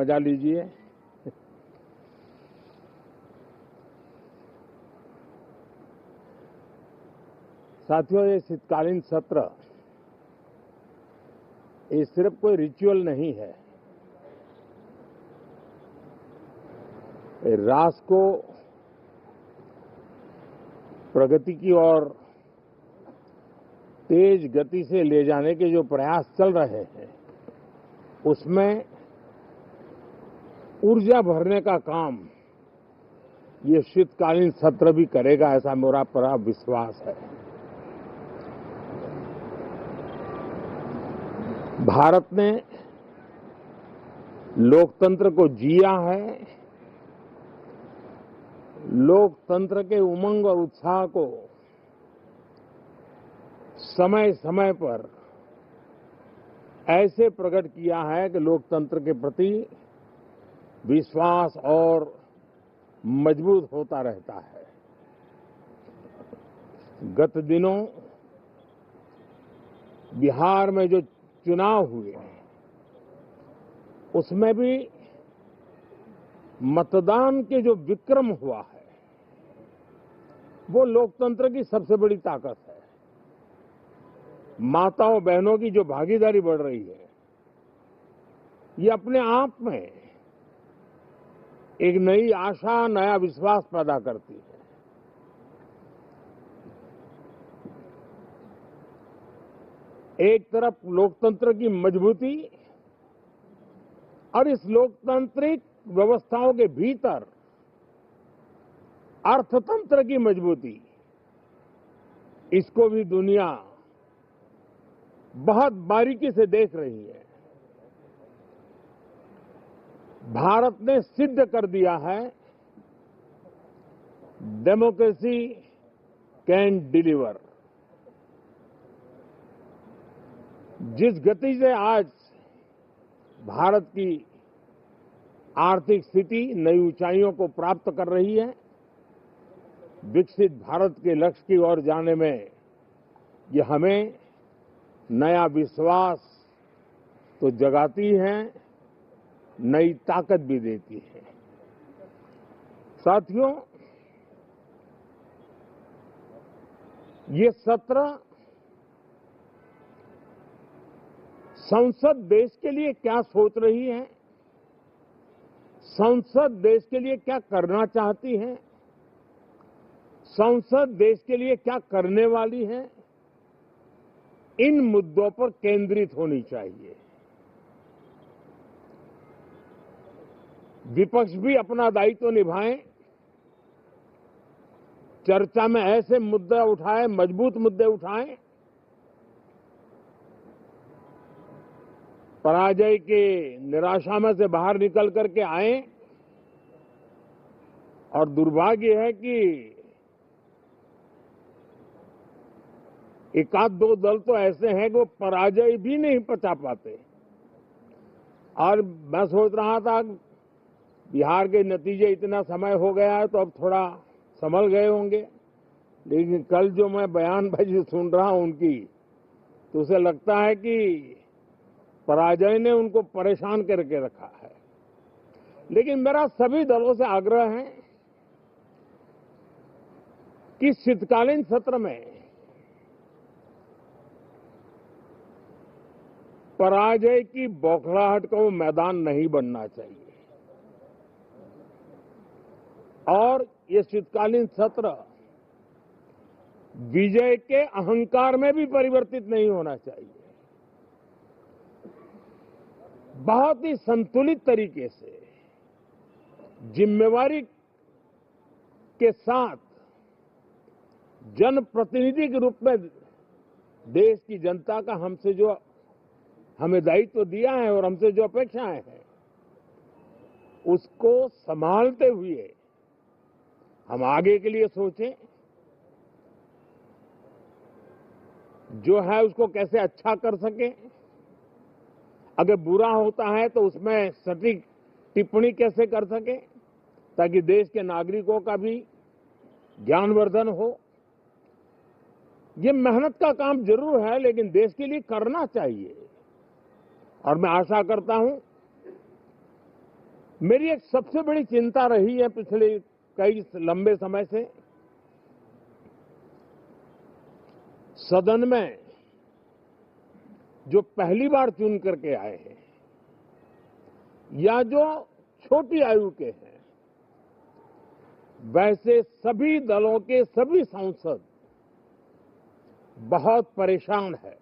मजा लीजिए। साथियों, ये शीतकालीन सत्र ये सिर्फ कोई रिचुअल नहीं है। राष्ट्र को प्रगति की ओर तेज गति से ले जाने के जो प्रयास चल रहे हैं, उसमें ऊर्जा भरने का काम ये शीतकालीन सत्र भी करेगा, ऐसा मेरा पूरा विश्वास है। भारत ने लोकतंत्र को जिया है, लोकतंत्र के उमंग और उत्साह को समय समय पर ऐसे प्रकट किया है कि लोकतंत्र के प्रति विश्वास और मजबूत होता रहता है। गत दिनों बिहार में जो चुनाव हुए, उसमें भी मतदान के जो विक्रम हुआ है, वो लोकतंत्र की सबसे बड़ी ताकत है। माताओं बहनों की जो भागीदारी बढ़ रही है, ये अपने आप में एक नई आशा, नया विश्वास पैदा करती है। एक तरफ लोकतंत्र की मजबूती और इस लोकतांत्रिक व्यवस्थाओं के भीतर अर्थतंत्र की मजबूती, इसको भी दुनिया बहुत बारीकी से देख रही है। भारत ने सिद्ध कर दिया है, डेमोक्रेसी कैन डिलीवर। जिस गति से आज भारत की आर्थिक स्थिति नई ऊंचाइयों को प्राप्त कर रही है, विकसित भारत के लक्ष्य की ओर जाने में ये हमें नया विश्वास तो जगाती है, नई ताकत भी देती है। साथियों, ये सत्र संसद देश के लिए क्या सोच रही है, संसद देश के लिए क्या करना चाहती है, संसद देश के लिए क्या करने वाली है, इन मुद्दों पर केंद्रित होनी चाहिए। विपक्ष भी अपना दायित्व निभाएं, चर्चा में ऐसे मुद्दे उठाएं, मजबूत मुद्दे उठाएं, पराजय के निराशा में से बाहर निकल करके आए। और दुर्भाग्य है कि एक आध दो दल तो ऐसे हैं कि वो पराजय भी नहीं पचा पाते। और मैं सोच रहा था बिहार के नतीजे इतना समय हो गया है तो अब थोड़ा संभल गए होंगे, लेकिन कल जो मैं बयानबाजी सुन रहा हूं उनकी, तो उसे लगता है कि पराजय ने उनको परेशान करके रखा है। लेकिन मेरा सभी दलों से आग्रह है कि शीतकालीन सत्र में पराजय की बौखलाहट का वो मैदान नहीं बनना चाहिए। और ये शीतकालीन सत्र विजय के अहंकार में भी परिवर्तित नहीं होना चाहिए। बहुत ही संतुलित तरीके से, जिम्मेवारी के साथ, जनप्रतिनिधि के रूप में देश की जनता का हमसे जो हमें दायित्व दिया है और हमसे जो अपेक्षाएं हैं, उसको संभालते हुए हम आगे के लिए सोचें, जो है उसको कैसे अच्छा कर सकें। अगर बुरा होता है तो उसमें सटीक टिप्पणी कैसे कर सकें, ताकि देश के नागरिकों का भी ज्ञानवर्धन हो। ये मेहनत का काम जरूर है, लेकिन देश के लिए करना चाहिए। और मैं आशा करता हूं मेरी एक सबसे बड़ी चिंता रही है पिछले कई लंबे समय से, सदन में जो पहली बार चुन करके आए हैं या जो छोटी आयु के हैं, वैसे सभी दलों के सभी सांसद बहुत परेशान हैं,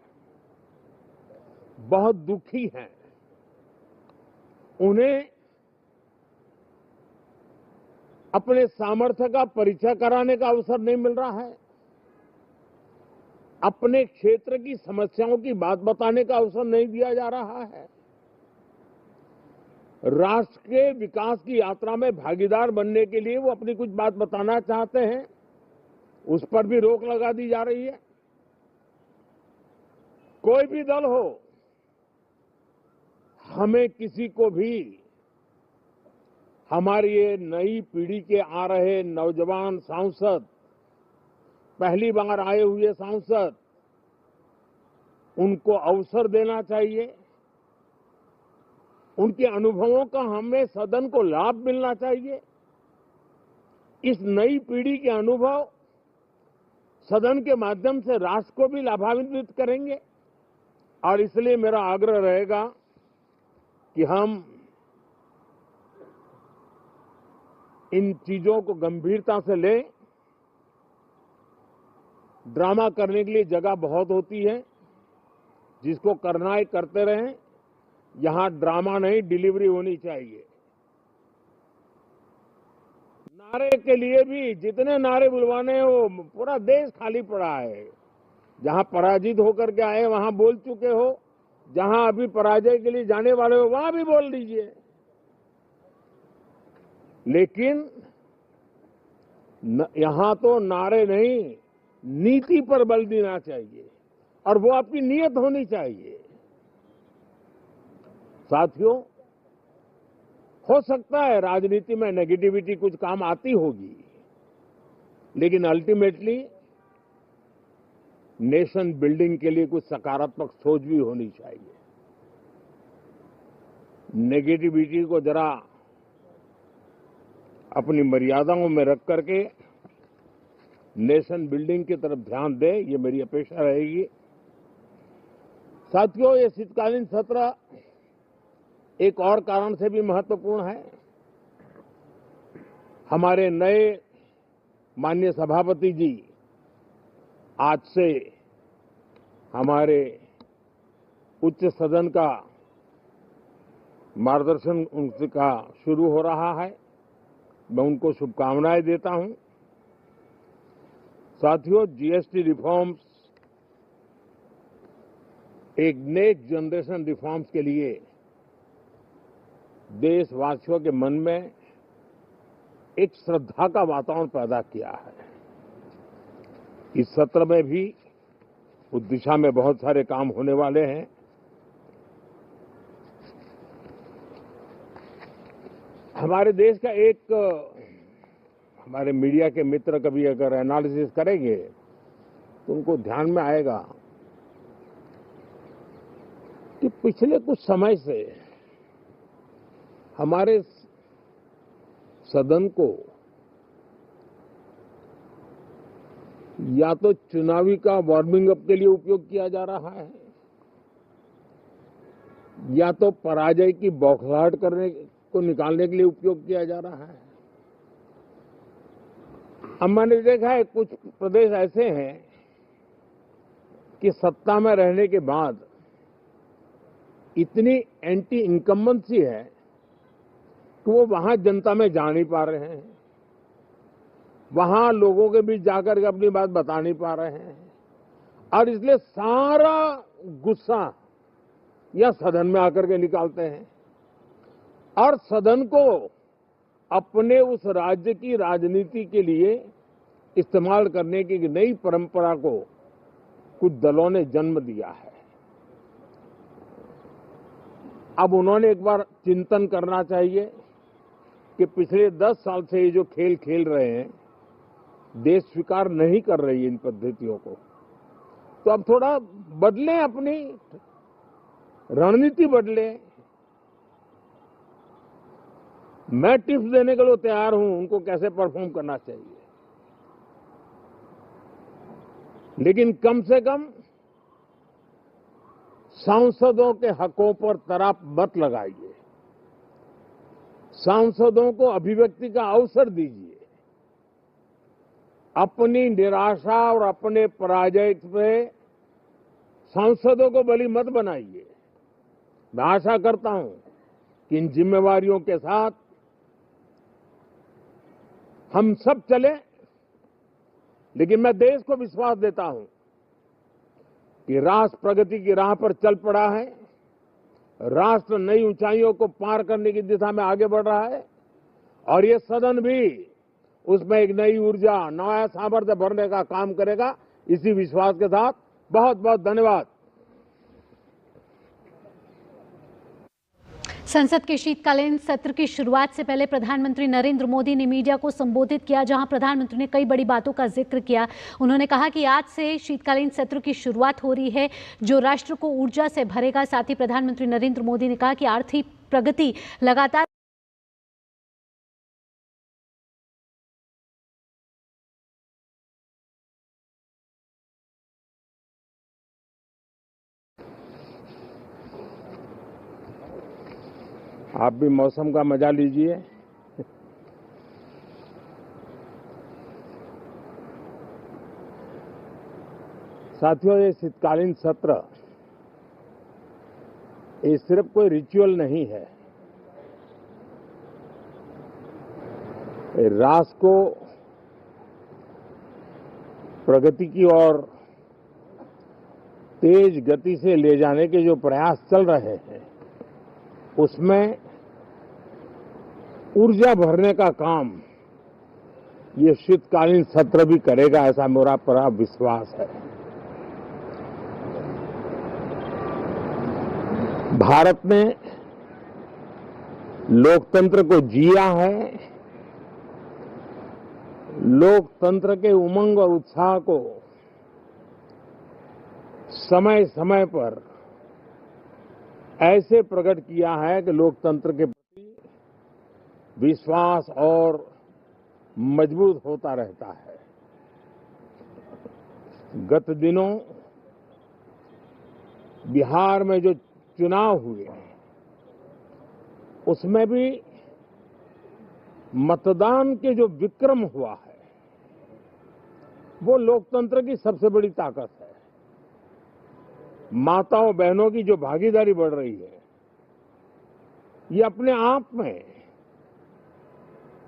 बहुत दुखी हैं। उन्हें अपने सामर्थ्य का परिचय कराने का अवसर नहीं मिल रहा है, अपने क्षेत्र की समस्याओं की बात बताने का अवसर नहीं दिया जा रहा है, राष्ट्र के विकास की यात्रा में भागीदार बनने के लिए वो अपनी कुछ बात बताना चाहते हैं, उस पर भी रोक लगा दी जा रही है। कोई भी दल हो, हमें किसी को भी हमारी ये नई पीढ़ी के आ रहे नौजवान सांसद, पहली बार आए हुए सांसद, उनको अवसर देना चाहिए। उनके अनुभवों का हमें सदन को लाभ मिलना चाहिए। इस नई पीढ़ी के अनुभव सदन के माध्यम से राष्ट्र को भी लाभान्वित करेंगे और इसलिए मेरा आग्रह रहेगा कि हम इन चीजों को गंभीरता से लें। ड्रामा करने के लिए जगह बहुत होती है, जिसको करना है करते रहें। यहां ड्रामा नहीं, डिलीवरी होनी चाहिए। नारे के लिए भी जितने नारे बुलवाने हैं, वो पूरा देश खाली पड़ा है। जहां पराजित होकर के आए वहां बोल चुके हो, जहां अभी पराजय के लिए जाने वाले हो वहां भी बोल दीजिए, लेकिन यहां तो नारे नहीं, नीति पर बल देना चाहिए और वो आपकी नीयत होनी चाहिए। साथियों, हो सकता है राजनीति में नेगेटिविटी कुछ काम आती होगी, लेकिन अल्टीमेटली नेशन बिल्डिंग के लिए कुछ सकारात्मक सोच भी होनी चाहिए। नेगेटिविटी को जरा अपनी मर्यादाओं में रख करके नेशन बिल्डिंग की तरफ ध्यान दे, ये मेरी अपेक्षा रहेगी। साथियों, ये शीतकालीन सत्र एक और कारण से भी महत्वपूर्ण है। हमारे नए माननीय सभापति जी आज से हमारे उच्च सदन का मार्गदर्शन उनका शुरू हो रहा है। मैं उनको शुभकामनाएं देता हूं। साथियों, जीएसटी रिफॉर्म्स एक नेक्स्ट जनरेशन रिफॉर्म्स के लिए देशवासियों के मन में एक श्रद्धा का वातावरण पैदा किया है। इस सत्र में भी उस दिशा में बहुत सारे काम होने वाले हैं। हमारे देश का एक हमारे मीडिया के मित्र कभी अगर एनालिसिस करेंगे तो उनको ध्यान में आएगा कि पिछले कुछ समय से हमारे सदन को या तो चुनावी का वार्मिंग अप के लिए उपयोग किया जा रहा है, या तो पराजय की बौखलाहट करने को निकालने के लिए उपयोग किया जा रहा है। हम मैंने देखा है कुछ प्रदेश ऐसे हैं कि सत्ता में रहने के बाद इतनी एंटी इनकम्बेंसी है कि वो वहां जनता में जा नहीं पा रहे हैं, वहां लोगों के बीच जाकर के अपनी बात बता नहीं पा रहे हैं, और इसलिए सारा गुस्सा या सदन में आकर के निकालते हैं और सदन को अपने उस राज्य की राजनीति के लिए इस्तेमाल करने की नई परंपरा को कुछ दलों ने जन्म दिया है। अब उन्होंने एक बार चिंतन करना चाहिए कि पिछले 10 साल से ये जो खेल खेल रहे हैं, देश स्वीकार नहीं कर रही है इन पद्धतियों को, तो अब थोड़ा बदलें, अपनी रणनीति बदलें। मैं टिप्स देने के लिए तैयार हूं उनको कैसे परफॉर्म करना चाहिए, लेकिन कम से कम सांसदों के हकों पर तराप मत लगाइए, सांसदों को अभिव्यक्ति का अवसर दीजिए, अपनी निराशा और अपने पराजय पे सांसदों को बलि मत बनाइए। मैं आशा करता हूं कि इन जिम्मेवारियों के साथ हम सब चलें, लेकिन मैं देश को विश्वास देता हूं कि राष्ट्र प्रगति की राह पर चल पड़ा है, राष्ट्र नई ऊंचाइयों को पार करने की दिशा में आगे बढ़ रहा है और ये सदन भी उसमें एक नई ऊर्जा, नया सामर्थ्य भरने का काम करेगा। इसी विश्वास के साथ बहुत बहुत धन्यवाद। संसद के शीतकालीन सत्र की शुरुआत से पहले प्रधानमंत्री नरेंद्र मोदी ने मीडिया को संबोधित किया, जहां प्रधानमंत्री ने कई बड़ी बातों का जिक्र किया। उन्होंने कहा कि आज से शीतकालीन सत्र की शुरुआत हो रही है जो राष्ट्र को ऊर्जा से भरेगा। साथ ही प्रधानमंत्री नरेंद्र मोदी ने कहा कि आर्थिक प्रगति लगातार आप भी मौसम का मजा लीजिए। साथियों, ये शीतकालीन सत्र ये सिर्फ कोई रिचुअल नहीं है, राष्ट्र को प्रगति की ओर तेज गति से ले जाने के जो प्रयास चल रहे हैं उसमें ऊर्जा भरने का काम ये शीतकालीन सत्र भी करेगा, ऐसा मेरा पूरा विश्वास है। भारत ने लोकतंत्र को जिया है, लोकतंत्र के उमंग और उत्साह को समय समय पर ऐसे प्रकट किया है कि लोकतंत्र के प्रति विश्वास और मजबूत होता रहता है। गत दिनों बिहार में जो चुनाव हुए उसमें भी मतदान के जो विक्रम हुआ है वो लोकतंत्र की सबसे बड़ी ताकत है। माताओं बहनों की जो भागीदारी बढ़ रही है ये अपने आप में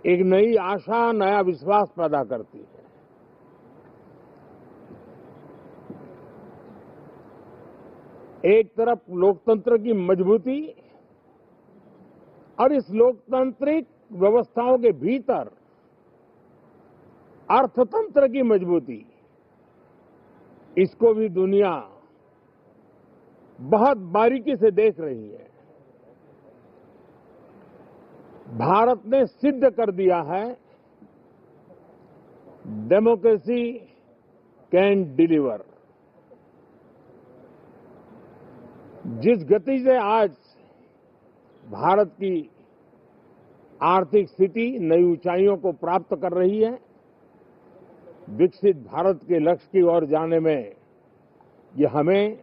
एक नई आशा, नया विश्वास पैदा करती है। एक तरफ लोकतंत्र की मजबूती और इस लोकतांत्रिक व्यवस्थाओं के भीतर अर्थतंत्र की मजबूती, इसको भी दुनिया बहुत बारीकी से देख रही है। भारत ने सिद्ध कर दिया है डेमोक्रेसी कैन डिलीवर। जिस गति से आज भारत की आर्थिक स्थिति नई ऊंचाइयों को प्राप्त कर रही है, विकसित भारत के लक्ष्य की ओर जाने में ये हमें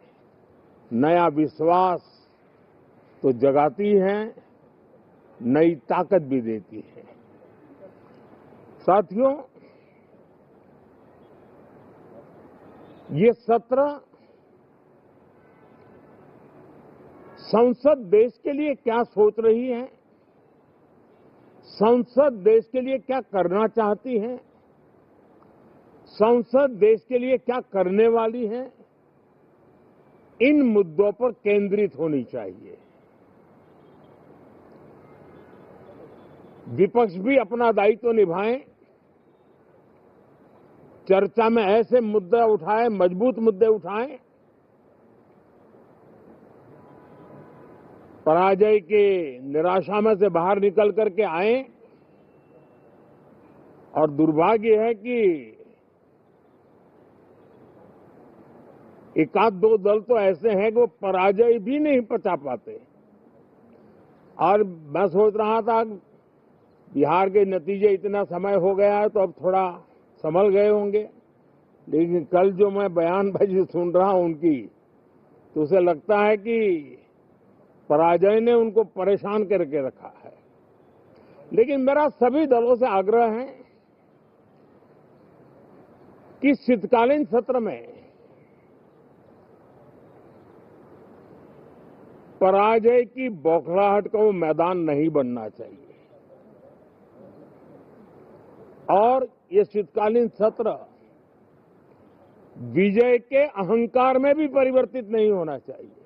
नया विश्वास तो जगाती है, नई ताकत भी देती है। साथियों, ये सत्र संसद देश के लिए क्या सोच रही है, संसद देश के लिए क्या करना चाहती है, संसद देश के लिए क्या करने वाली है, इन मुद्दों पर केंद्रित होनी चाहिए। विपक्ष भी अपना दायित्व निभाएं, चर्चा में ऐसे मुद्दे उठाएं, मजबूत मुद्दे उठाएं, पराजय के निराशा में से बाहर निकल करके आए। और दुर्भाग्य है कि एक आध दो दल तो ऐसे हैं कि वो पराजय भी नहीं पचा पाते। और मैं सोच रहा था बिहार के नतीजे इतना समय हो गया है तो अब थोड़ा संभल गए होंगे, लेकिन कल जो मैं बयानबाजी सुन रहा हूं उनकी, तो उसे लगता है कि पराजय ने उनको परेशान करके रखा है। लेकिन मेरा सभी दलों से आग्रह है कि शीतकालीन सत्र में पराजय की बौखलाहट का वो मैदान नहीं बनना चाहिए और ये शीतकालीन सत्र विजय के अहंकार में भी परिवर्तित नहीं होना चाहिए।